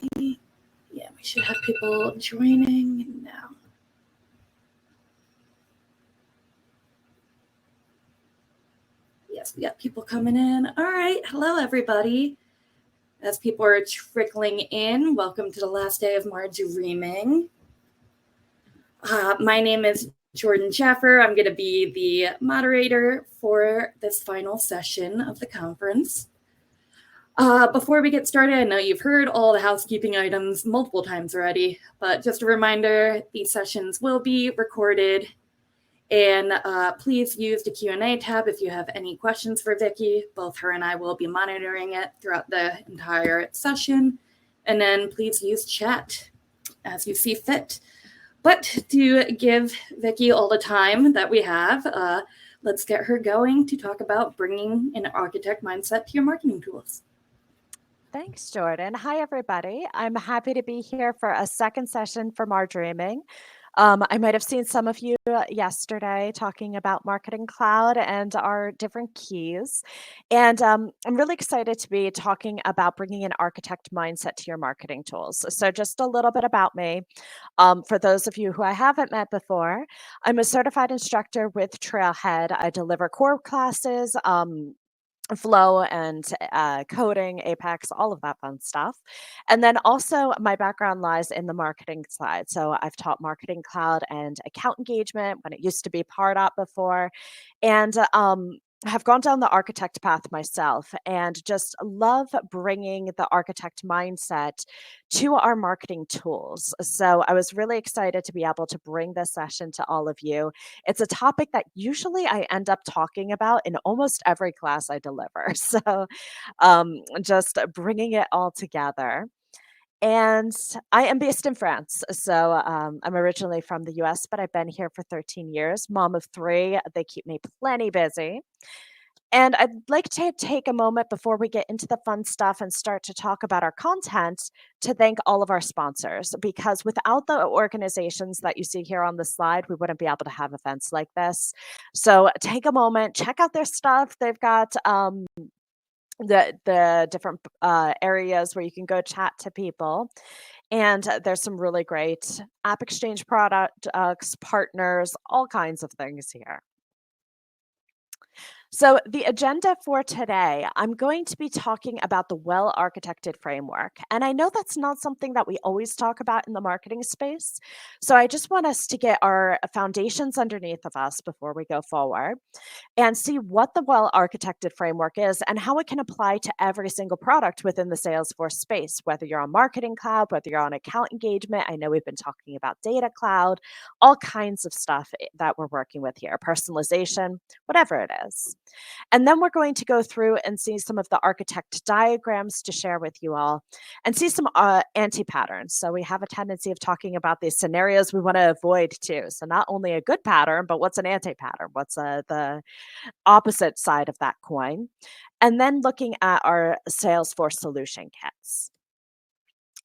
Yeah, we should have people joining now. Yes, we got people coming in. All right. Hello, everybody. As people are trickling in, welcome to the last day of my dreaming. My name is Jordan Jaffer. I'm going to be the moderator for this final session of the conference. Before we get started, I know you've heard all the housekeeping items multiple times already, but just a reminder, these sessions will be recorded. And please use the Q&A tab if you have any questions for Vicki. Both her and I will be monitoring it throughout the entire session. And then please use chat as you see fit. But to give Vicki all the time that we have, let's get her going to talk about bringing an architect mindset to your marketing tools. Thanks, Jordan. Hi, everybody. I'm happy to be here for a second session from our dreaming. I might have seen some of you yesterday talking about Marketing Cloud and our different keys. And I'm really excited to be talking about bringing an architect mindset to your marketing tools. So just a little bit about me. For those of you who I haven't met before, I'm a certified instructor with Trailhead. I deliver core classes, Flow and coding, Apex, all of that fun stuff. And then also my background lies in the marketing side. So I've taught Marketing Cloud and account engagement when it used to be Pardot before. And have gone down the architect path myself and just love bringing the architect mindset to our marketing tools. So I was really excited to be able to bring this session to all of you. It's a topic that usually I end up talking about in almost every class I deliver. So just bringing it all together. And I am based in France. So I'm originally from the US, but I've been here for 13 years, mom of 3. They keep me plenty busy. And I'd like to take a moment before we get into the fun stuff and start to talk about our content to thank all of our sponsors, because without the organizations that you see here on the slide, we wouldn't be able to have events like this. So take a moment, check out their stuff. They've got the different areas where you can go chat to people. And there's some really great app exchange products, partners, all kinds of things here. So the agenda for today, I'm going to be talking about the well-architected framework. And I know that's not something that we always talk about in the marketing space. So I just want us to get our foundations underneath of us before we go forward and see what the well-architected framework is and how it can apply to every single product within the Salesforce space, whether you're on Marketing Cloud, whether you're on account engagement. I know we've been talking about Data Cloud, all kinds of stuff that we're working with here, personalization, whatever it is. And then we're going to go through and see some of the architect diagrams to share with you all and see some anti-patterns. So we have a tendency of talking about these scenarios we want to avoid too. So not only a good pattern, but what's an anti-pattern? What's the opposite side of that coin? And then looking at our Salesforce solution kits.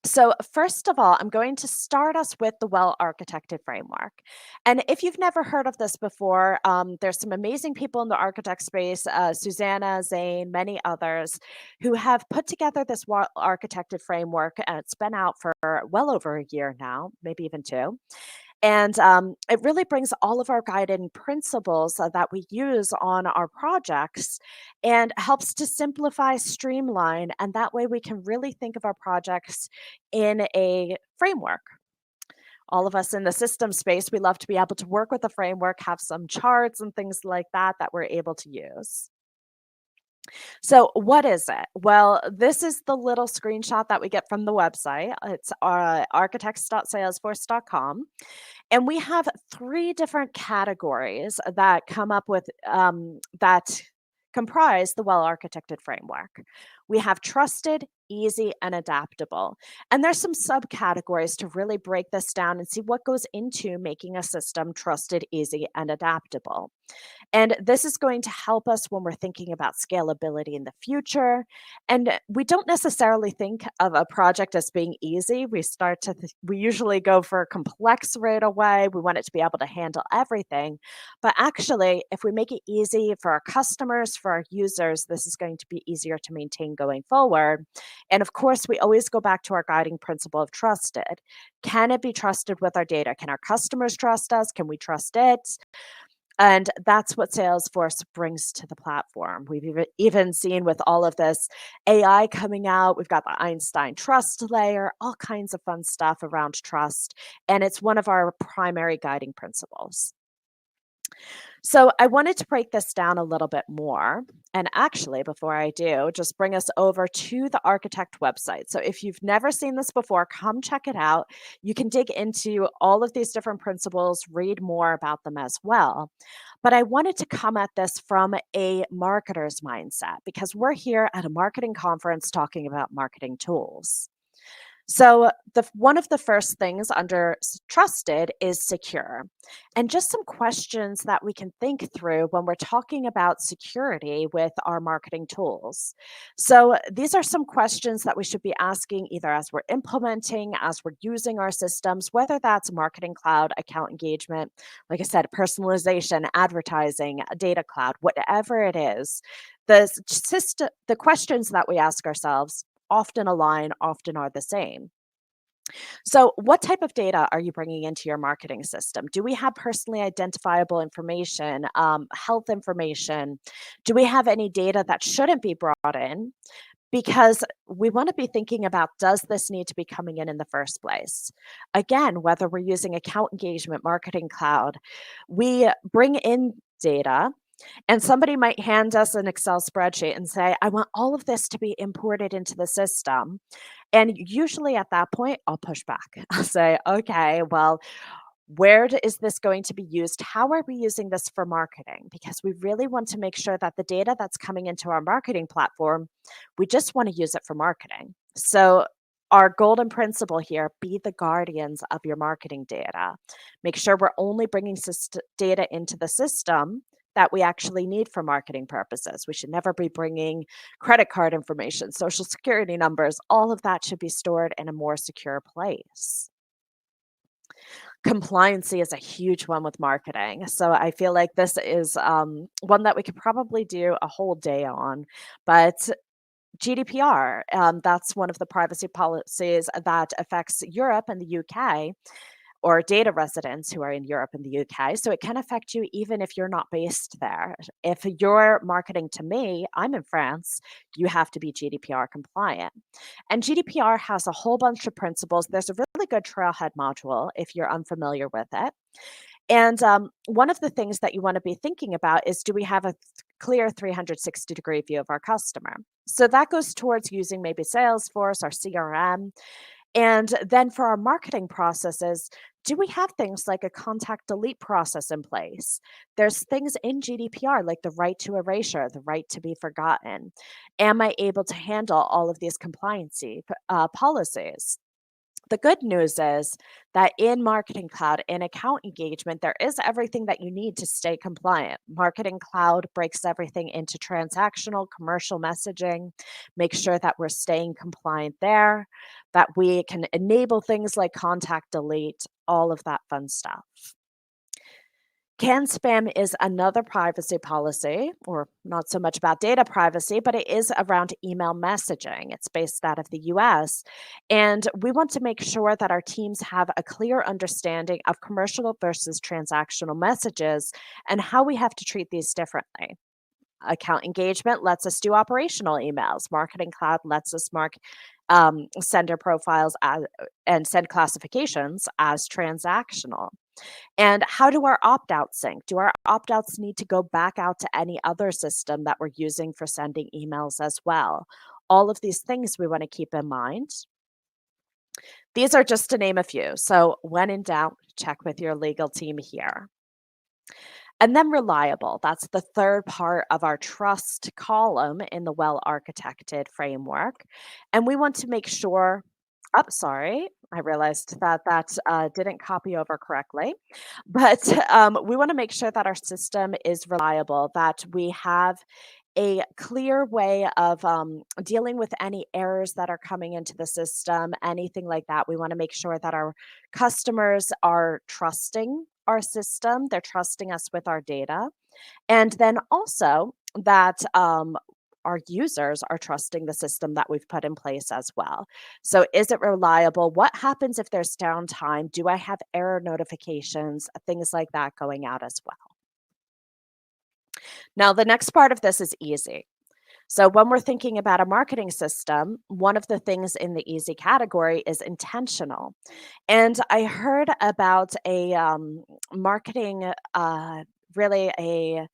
So first of all, I'm going to start us with the well-architected framework. And if you've never heard of this before, there's some amazing people in the architect space, Susanna, Zane, many others, who have put together this well-architected framework, and it's been out for well over a year now, maybe even 2. And it really brings all of our guiding principles that we use on our projects and helps to simplify, streamline, and that way we can really think of our projects in a framework. All of us in the system space, we love to be able to work with a framework, have some charts and things like that that we're able to use. So what is it? Well, this is the little screenshot that we get from the website. It's architects.salesforce.com. And we have 3 different categories that come up with that comprise the well-architected framework. We have trusted, easy, and adaptable. And there's some subcategories to really break this down and see what goes into making a system trusted, easy, and adaptable. And this is going to help us when we're thinking about scalability in the future. And we don't necessarily think of a project as being easy. We usually go for complex right away. We want it to be able to handle everything. But actually, if we make it easy for our customers, for our users, this is going to be easier to maintain going forward. And of course, we always go back to our guiding principle of trusted. Can it be trusted with our data? Can our customers trust us? Can we trust it? And that's what Salesforce brings to the platform. We've even seen with all of this AI coming out, we've got the Einstein trust layer, all kinds of fun stuff around trust. And it's one of our primary guiding principles. So I wanted to break this down a little bit more. And actually, before I do, just bring us over to the Architect website. So if you've never seen this before, come check it out. You can dig into all of these different principles, read more about them as well. But I wanted to come at this from a marketer's mindset because we're here at a marketing conference talking about marketing tools. So, one of the first things under trusted is secure. And just some questions that we can think through when we're talking about security with our marketing tools. So, these are some questions that we should be asking either as we're implementing, as we're using our systems, whether that's marketing cloud, account engagement, like I said, personalization, advertising, data cloud, whatever it is. The questions that we ask ourselves often align, often are the same. So, what type of data are you bringing into your marketing system? Do we have personally identifiable information, health information? Do we have any data that shouldn't be brought in? Because we want to be thinking about, does this need to be coming in the first place? Again, whether we're using account engagement, marketing cloud, we bring in data and somebody might hand us an Excel spreadsheet and say, I want all of this to be imported into the system. And usually at that point, I'll push back. I'll say, okay, well, is this going to be used? How are we using this for marketing? Because we really want to make sure that the data that's coming into our marketing platform, we just want to use it for marketing. So, our golden principle here, be the guardians of your marketing data. Make sure we're only bringing data into the system that we actually need for marketing purposes. We should never be bringing credit card information, social security numbers. All of that should be stored in a more secure place. Compliancy is a huge one with marketing. So I feel like this is one that we could probably do a whole day on. But GDPR, that's one of the privacy policies that affects Europe and the UK, or data residents who are in Europe and the UK. So it can affect you even if you're not based there. If you're marketing to me, I'm in France, you have to be GDPR compliant. And GDPR has a whole bunch of principles. There's a really good trailhead module if you're unfamiliar with it. And one of the things that you want to be thinking about is, do we have a clear 360-degree view of our customer? So that goes towards using maybe Salesforce or CRM. And then for our marketing processes, do we have things like a contact delete process in place? There's things in GDPR like the right to erasure, the right to be forgotten. Am I able to handle all of these compliancy policies? The good news is that in Marketing Cloud, in account engagement, there is everything that you need to stay compliant. Marketing Cloud breaks everything into transactional, commercial messaging, make sure that we're staying compliant there, that we can enable things like contact delete, all of that fun stuff. CAN spam is another privacy policy, or not so much about data privacy, but it is around email messaging. It's based out of the US. And we want to make sure that our teams have a clear understanding of commercial versus transactional messages and how we have to treat these differently. Account engagement lets us do operational emails. Marketing Cloud lets us mark sender profiles and send classifications as transactional. And how do our opt-outs sync? Do our opt-outs need to go back out to any other system that we're using for sending emails as well? All of these things we want to keep in mind. These are just to name a few. So when in doubt, check with your legal team here. And then reliable. That's the third part of our trust column in the well-architected framework. And we want to make sure, sorry, I realized that didn't copy over correctly. But we want to make sure that our system is reliable, that we have a clear way of dealing with any errors that are coming into the system, anything like that. We want to make sure that our customers are trusting our system, they're trusting us with our data, and then also that our users are trusting the system that we've put in place as well. So, is it reliable? What happens if there's downtime? Do I have error notifications? Things like that going out as well. Now, the next part of this is easy. So, when we're thinking about a marketing system, one of the things in the easy category is intentional. And I heard about a marketing, really a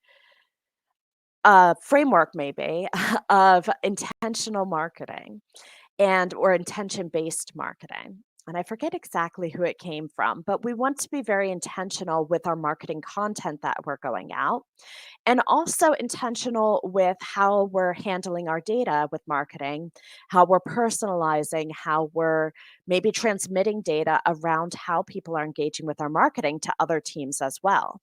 framework maybe of intentional marketing and or intention-based marketing. And I forget exactly who it came from, but we want to be very intentional with our marketing content that we're going out and also intentional with how we're handling our data with marketing, how we're personalizing, how we're maybe transmitting data around how people are engaging with our marketing to other teams as well.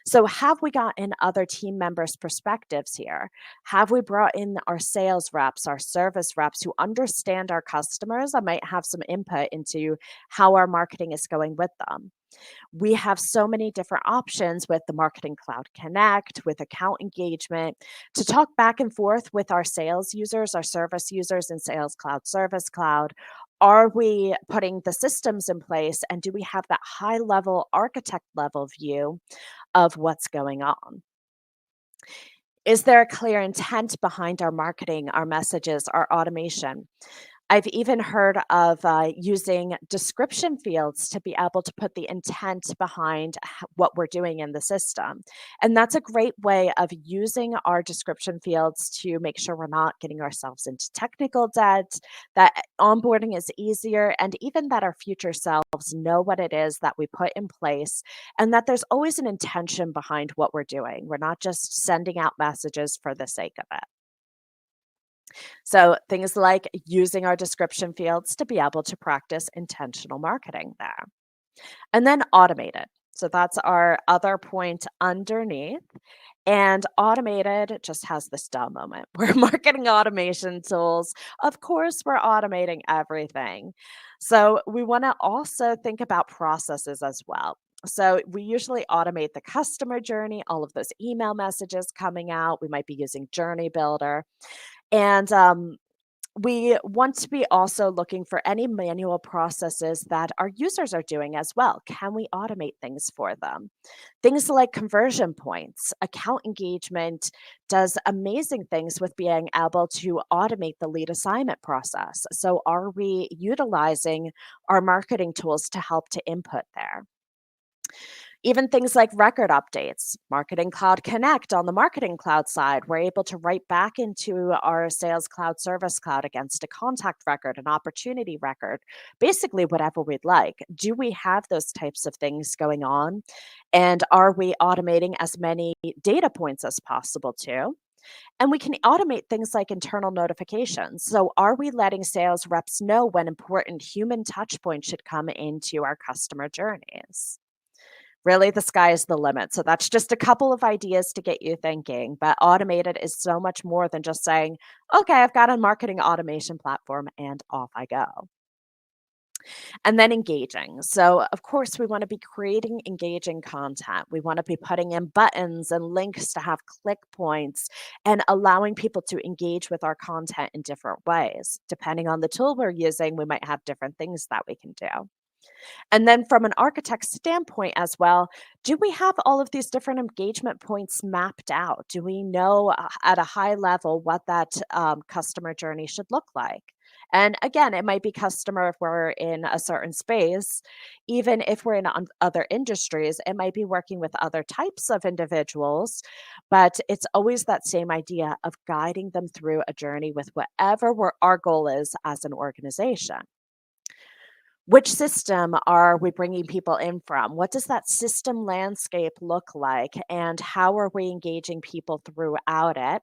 So, have we gotten other team members' perspectives here? Have we brought in our sales reps, our service reps who understand our customers and might have some input into how our marketing is going with them? We have so many different options with the Marketing Cloud Connect, with account engagement, to talk back and forth with our sales users, our service users in Sales Cloud, Service Cloud. Are we putting the systems in place and do we have that high level architect level view of what's going on? Is there a clear intent behind our marketing, our messages, our automation? I've even heard of using description fields to be able to put the intent behind what we're doing in the system. And that's a great way of using our description fields to make sure we're not getting ourselves into technical debt, that onboarding is easier, and even that our future selves know what it is that we put in place, and that there's always an intention behind what we're doing. We're not just sending out messages for the sake of it. So, things like using our description fields to be able to practice intentional marketing there. And then automated. So, that's our other point underneath. And automated just has this duh moment. We're marketing automation tools. Of course, we're automating everything. So, we want to also think about processes as well. So, we usually automate the customer journey, all of those email messages coming out. We might be using Journey Builder. And we want to be also looking for any manual processes that our users are doing as well. Can we automate things for them? Things like conversion points, account engagement does amazing things with being able to automate the lead assignment process. So, are we utilizing our marketing tools to help to input there? Even things like record updates, Marketing Cloud Connect on the Marketing Cloud side, we're able to write back into our Sales Cloud, Service Cloud against a contact record, an opportunity record, basically whatever we'd like. Do we have those types of things going on? And are we automating as many data points as possible too? And we can automate things like internal notifications. So, are we letting sales reps know when important human touch points should come into our customer journeys? Really, the sky is the limit. So that's just a couple of ideas to get you thinking. But automated is so much more than just saying, okay, I've got a marketing automation platform and off I go. And then engaging. So, of course, we want to be creating engaging content. We want to be putting in buttons and links to have click points and allowing people to engage with our content in different ways. Depending on the tool we're using, we might have different things that we can do. And then from an architect standpoint as well, do we have all of these different engagement points mapped out? Do we know at a high level what that customer journey should look like? And again, it might be customer if we're in a certain space. Even if we're in other industries, it might be working with other types of individuals. But it's always that same idea of guiding them through a journey with whatever our goal is as an organization. Which system are we bringing people in from? What does that system landscape look like? And how are we engaging people throughout it?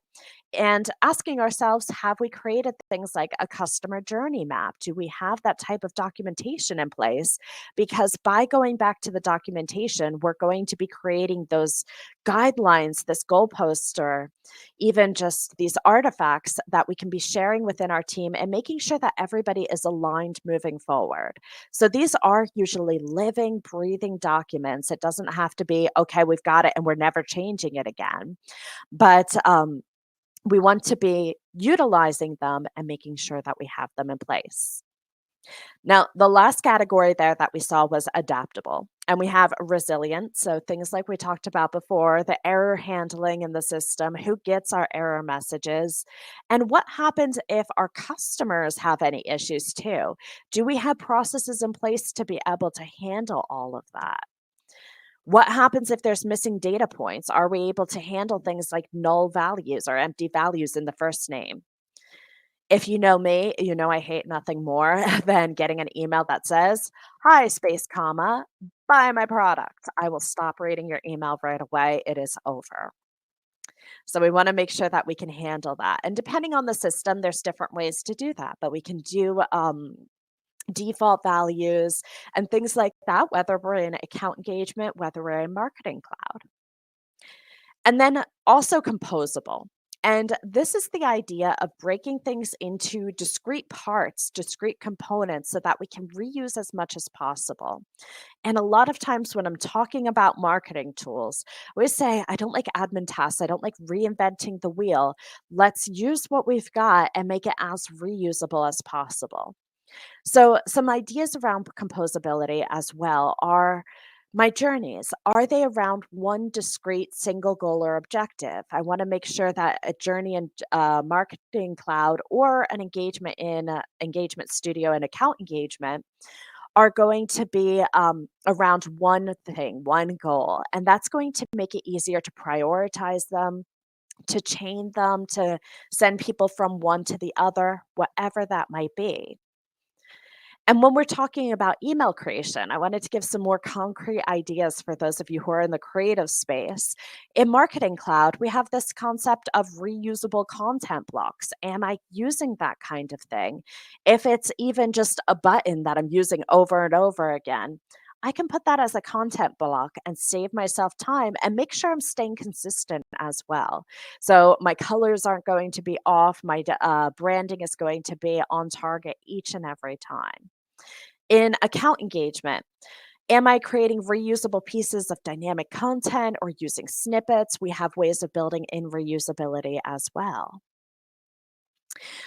And asking ourselves, have we created things like a customer journey map? Do we have that type of documentation in place? Because by going back to the documentation, we're going to be creating those guidelines, this goalpost, or even just these artifacts that we can be sharing within our team and making sure that everybody is aligned moving forward. So these are usually living, breathing documents. It doesn't have to be, okay, we've got it and we're never changing it again. But we want to be utilizing them and making sure that we have them in place. Now, the last category there that we saw was adaptable, and we have resilient. So, things like we talked about before, the error handling in the system, who gets our error messages, and what happens if our customers have any issues too. Do we have processes in place to be able to handle all of that? What happens if there's missing data points? Are we able to handle things like null values or empty values in the first name? If you know me, you know I hate nothing more than getting an email that says, "Hi, space, comma, buy my product." I will stop reading your email right away. It is over. So we want to make sure that we can handle that. And depending on the system, there's different ways to do that, but we can do default values and things like that, whether we're in account engagement, whether we're in marketing cloud. And then also composable. And this is the idea of breaking things into discrete parts, discrete components, so that we can reuse as much as possible. And a lot of times when I'm talking about marketing tools, I always say, I don't like admin tasks. I don't like reinventing the wheel. Let's use what we've got and make it as reusable as possible. So, some ideas around composability as well are my journeys. Are they around one discrete single goal or objective? I want to make sure that a journey in Marketing Cloud or an engagement in Engagement Studio and account engagement are going to be around one thing, one goal. And that's going to make it easier to prioritize them, to chain them, to send people from one to the other, whatever that might be. And when we're talking about email creation, I wanted to give some more concrete ideas for those of you who are in the creative space. In Marketing Cloud, we have this concept of reusable content blocks. Am I using that kind of thing? If it's even just a button that I'm using over and over again, I can put that as a content block and save myself time and make sure I'm staying consistent as well. So my colors aren't going to be off, my branding is going to be on target each and every time. In account engagement, am I creating reusable pieces of dynamic content or using snippets? We have ways of building in reusability as well.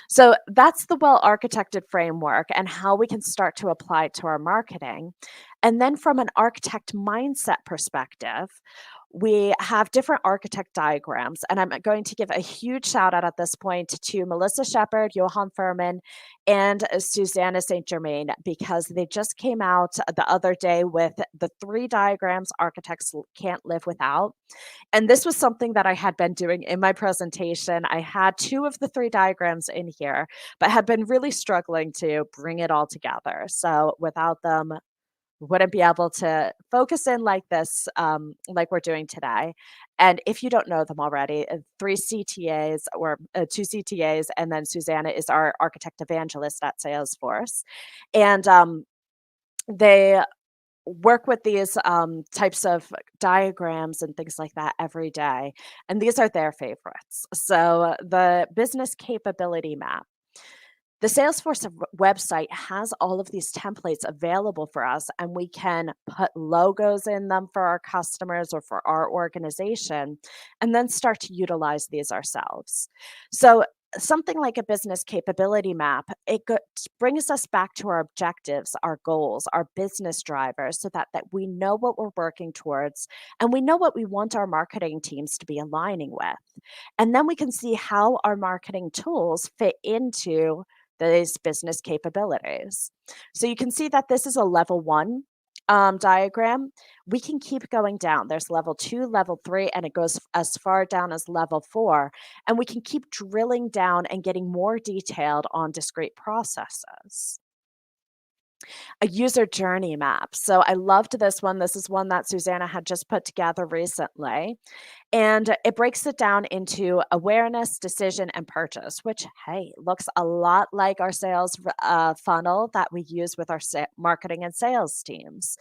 So that's the well architected framework and how we can start to apply it to our marketing. And then from an architect mindset perspective, we have different architect diagrams. And I'm going to give a huge shout out at this point to Melissa Shepard, Johan Furman, and Susanna St. Germain, because they just came out the other day with the 3 diagrams architects can't live without. And this was something that I had been doing in my presentation. I had 2 of the 3 diagrams in here, but had been really struggling to bring it all together. So without them, wouldn't be able to focus in like this, like we're doing today. And if you don't know them already, 3 CTAs or 2 CTAs, and then Susanna is our architect evangelist at Salesforce. And they work with these types of diagrams and things like that every day. And these are their favorites. So the business capability map. The Salesforce website has all of these templates available for us, and we can put logos in them for our customers or for our organization, and then start to utilize these ourselves. So, something like a business capability map, brings us back to our objectives, our goals, our business drivers, so that we know what we're working towards and we know what we want our marketing teams to be aligning with. And then we can see how our marketing tools fit into these business capabilities. So you can see that this is a level 1 diagram. We can keep going down. There's level 2, level 3, and it goes as far down as level 4. And we can keep drilling down and getting more detailed on discrete processes. A user journey map. So I loved this one. This is one that Susanna had just put together recently. And it breaks it down into awareness, decision, and purchase, which, hey, looks a lot like our sales funnel that we use with our marketing and sales teams.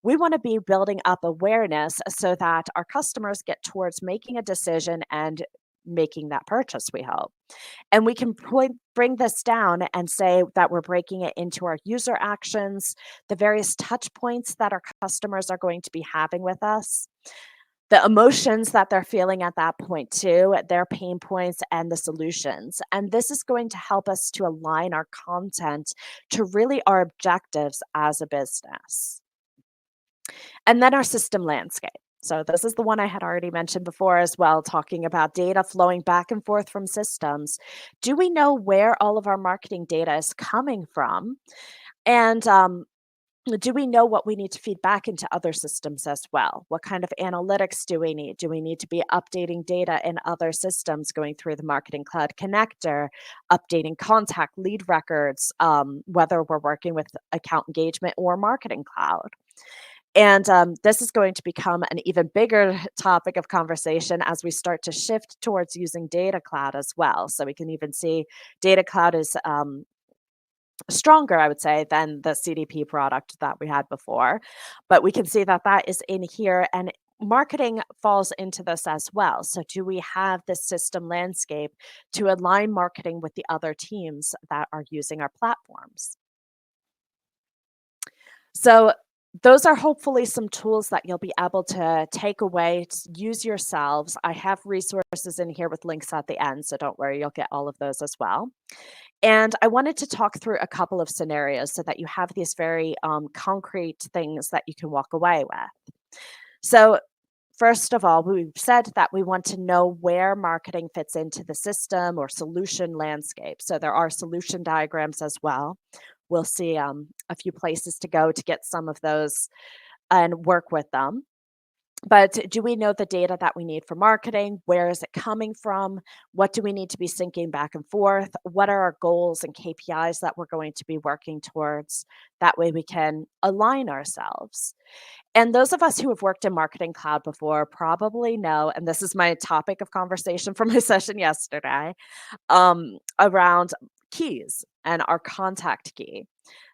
We want to be building up awareness so that our customers get towards making a decision and making that purchase, we hope. And we can bring this down and say that we're breaking it into our user actions, the various touch points that our customers are going to be having with us, the emotions that they're feeling at that point too, their pain points and the solutions. And this is going to help us to align our content to really our objectives as a business. And then our system landscape. So this is the one I had already mentioned before as well, talking about data flowing back and forth from systems. Do we know where all of our marketing data is coming from? And do we know what we need to feed back into other systems as well? What kind of analytics do we need? Do we need to be updating data in other systems going through the Marketing Cloud connector, updating contact lead records, whether we're working with account engagement or Marketing Cloud? And this is going to become an even bigger topic of conversation as we start to shift towards using Data Cloud as well. So we can even see Data Cloud is stronger, I would say, than the CDP product that we had before. But we can see that that is in here, and marketing falls into this as well. So do we have this system landscape to align marketing with the other teams that are using our platforms? So those are hopefully some tools that you'll be able to take away, use yourselves. I have resources in here with links at the end, so don't worry, you'll get all of those as well. And I wanted to talk through a couple of scenarios so that you have these very concrete things that you can walk away with. So first of all, we've said that we want to know where marketing fits into the system or solution landscape. So there are solution diagrams as well. We'll see a few places to go to get some of those and work with them. But do we know the data that we need for marketing? Where is it coming from? What do we need to be syncing back and forth? What are our goals and KPIs that we're going to be working towards? That way we can align ourselves. And those of us who have worked in Marketing Cloud before probably know, and this is my topic of conversation for my session yesterday, around keys and our contact key.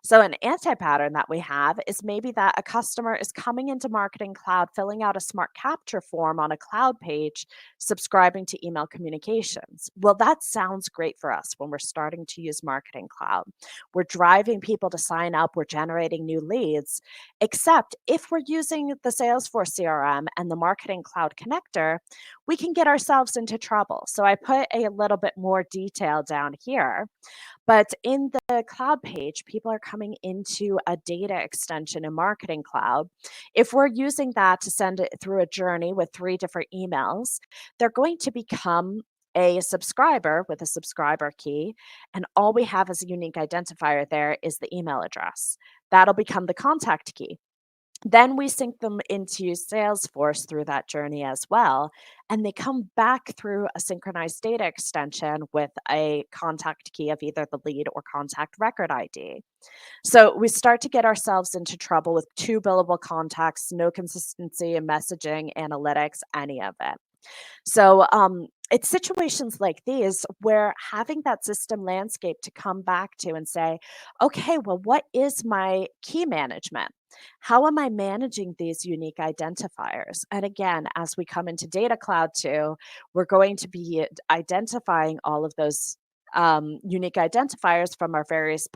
So an anti-pattern that we have is maybe that a customer is coming into Marketing Cloud, filling out a smart capture form on a cloud page, subscribing to email communications. Well, that sounds great for us when we're starting to use Marketing Cloud. We're driving people to sign up, we're generating new leads, except if we're using the Salesforce CRM and the Marketing Cloud connector, we can get ourselves into trouble. So I put a little bit more detail down here. But in the cloud page, people are coming into a data extension in Marketing Cloud. If we're using that to send it through a journey with 3 different emails, they're going to become a subscriber with a subscriber key. And all we have as a unique identifier there is the email address. That'll become the contact key. Then we sync them into Salesforce through that journey as well. And they come back through a synchronized data extension with a contact key of either the lead or contact record ID. So we start to get ourselves into trouble with 2 billable contacts, no consistency in messaging, analytics, any of it. So it's situations like these where having that system landscape to come back to and say, okay, well, what is my key management? How am I managing these unique identifiers? And again, as we come into Data Cloud too, we're going to be identifying all of those unique identifiers from our various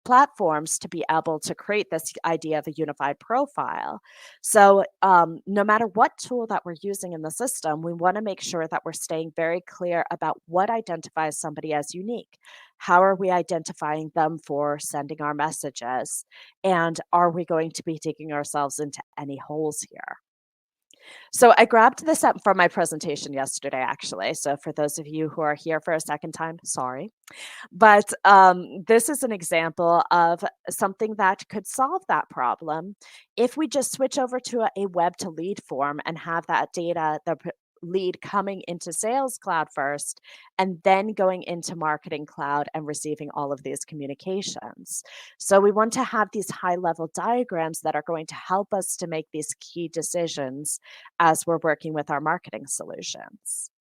platforms to be able to create this idea of a unified profile. So no matter what tool that we're using in the system, we want to make sure that we're staying very clear about what identifies somebody as unique. How are we identifying them for sending our messages? And are we going to be digging ourselves into any holes here? So I grabbed this up from my presentation yesterday, actually. So for those of you who are here for a second time, sorry. But this is an example of something that could solve that problem if we just switch over to a web to lead form and have that data, the lead coming into Sales Cloud first, and then going into Marketing Cloud and receiving all of these communications. So we want to have these high-level diagrams that are going to help us to make these key decisions as we're working with our marketing solutions.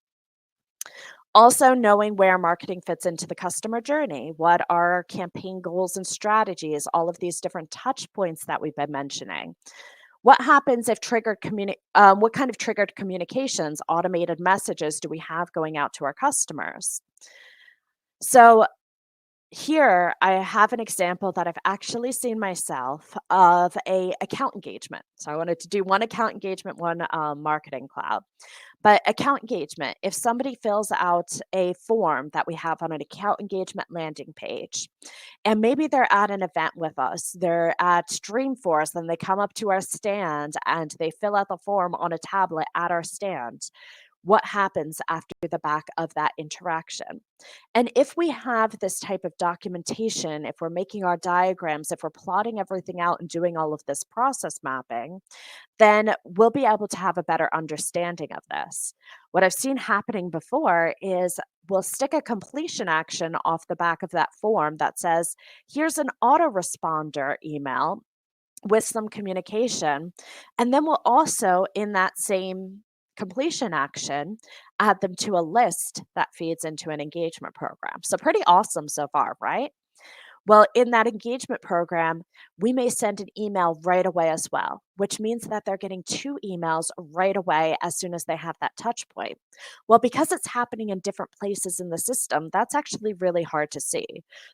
Also, knowing where marketing fits into the customer journey, what are our campaign goals and strategies, all of these different touch points that we've been mentioning. What happens if what kind of triggered communications, automated messages do we have going out to our customers? So here I have an example that I've actually seen myself of a account engagement. So I wanted to do one account engagement, one marketing cloud. But account engagement, if somebody fills out a form that we have on an account engagement landing page, and maybe they're at an event with us, they're at Dreamforce, and they come up to our stand and they fill out the form on a tablet at our stand. What happens after the back of that interaction? And if we have this type of documentation, if we're making our diagrams, if we're plotting everything out and doing all of this process mapping, then we'll be able to have a better understanding of this. What I've seen happening before is we'll stick a completion action off the back of that form that says, here's an autoresponder email with some communication. And then we'll also, in that same completion action, add them to a list that feeds into an engagement program. So pretty awesome so far, right? Well, in that engagement program, we may send an email right away as well, which means that they're getting 2 emails right away as soon as they have that touch point. Well, because it's happening in different places in the system, that's actually really hard to see.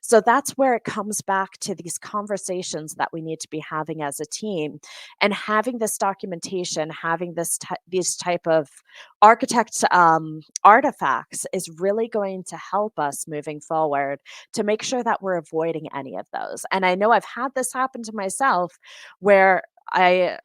So that's where it comes back to these conversations that we need to be having as a team, and having this documentation, having these type of architect artifacts is really going to help us moving forward to make sure that we're avoiding any of those. And I know I've had this happen to myself where I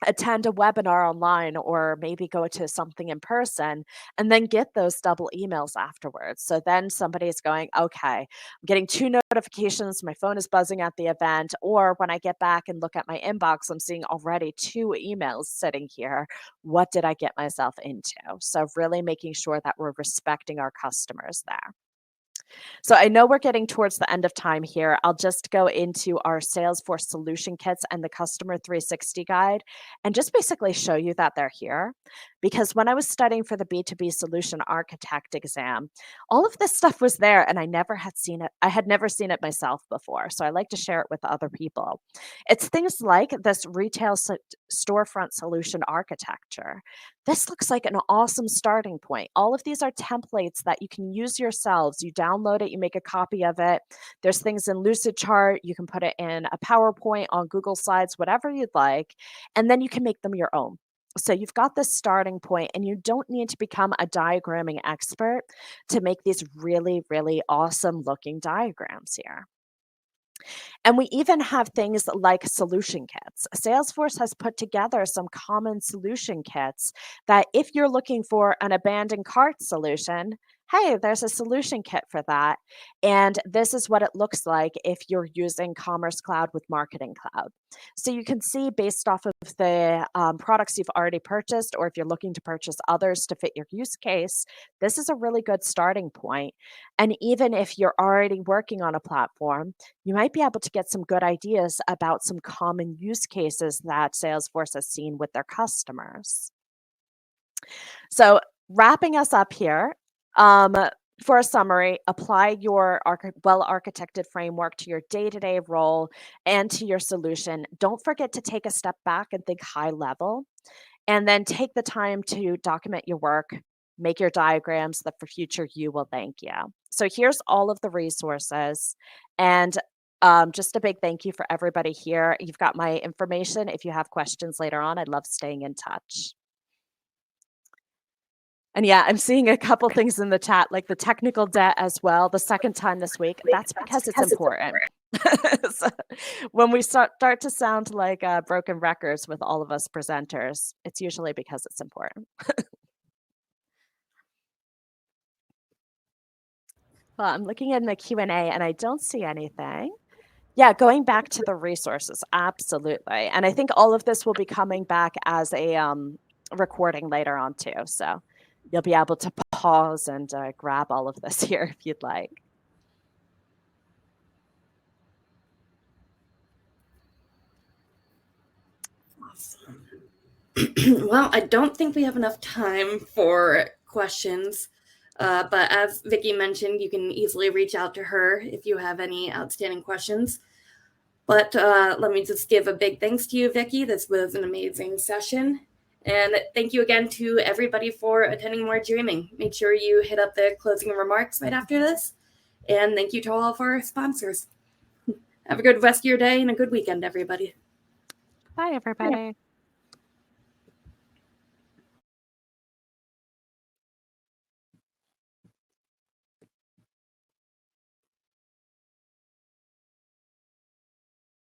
attend a webinar online or maybe go to something in person and then get those double emails afterwards. So then somebody's going, okay, I'm getting 2 notifications, my phone is buzzing at the event, or when I get back and look at my inbox, I'm seeing already 2 emails sitting here. What did I get myself into? So really making sure that we're respecting our customers there. So I know we're getting towards the end of time here. I'll just go into our Salesforce solution kits and the Customer 360 guide and just basically show you that they're here. Because when I was studying for the B2B solution architect exam, all of this stuff was there and I never had seen it. I had never seen it myself before. So I like to share it with other people. It's things like this retail storefront solution architecture. This looks like an awesome starting point. All of these are templates that you can use yourselves. You download it, you make a copy of it. There's things in Lucidchart. You can put it in a PowerPoint on Google Slides, whatever you'd like, and then you can make them your own. So you've got this starting point, and you don't need to become a diagramming expert to make these really, really awesome looking diagrams here. And we even have things like solution kits. Salesforce has put together some common solution kits that if you're looking for an abandoned cart solution, hey, there's a solution kit for that. And this is what it looks like if you're using Commerce Cloud with Marketing Cloud. So you can see based off of the products you've already purchased, or if you're looking to purchase others to fit your use case, this is a really good starting point. And even if you're already working on a platform, you might be able to get some good ideas about some common use cases that Salesforce has seen with their customers. So wrapping us up here, for a summary, apply your well-architected framework to your day-to-day role and to your solution. Don't forget to take a step back and think high level, and then take the time to document your work, make your diagrams that for future you will thank you. So here's all of the resources, and just a big thank you for everybody here. You've got my information. If you have questions later on, I'd love staying in touch. And yeah, I'm seeing a couple things in the chat, like the technical debt as well, the second time this week. That's because it's important. So when we start to sound like broken records with all of us presenters, it's usually because it's important. Well, I'm looking in the Q&A and I don't see anything. Yeah, going back to the resources, absolutely. And I think all of this will be coming back as a recording later on too. So you'll be able to pause and grab all of this here if you'd like. Awesome. Well, I don't think we have enough time for questions, but as Vicki mentioned, you can easily reach out to her if you have any outstanding questions. But let me just give a big thanks to you, Vicki. This was an amazing session. And thank you again to everybody for attending More Dreaming. Make sure you hit up the closing remarks right after this. And thank you to all of our sponsors. Have a good rest of your day and a good weekend, everybody. Bye, everybody.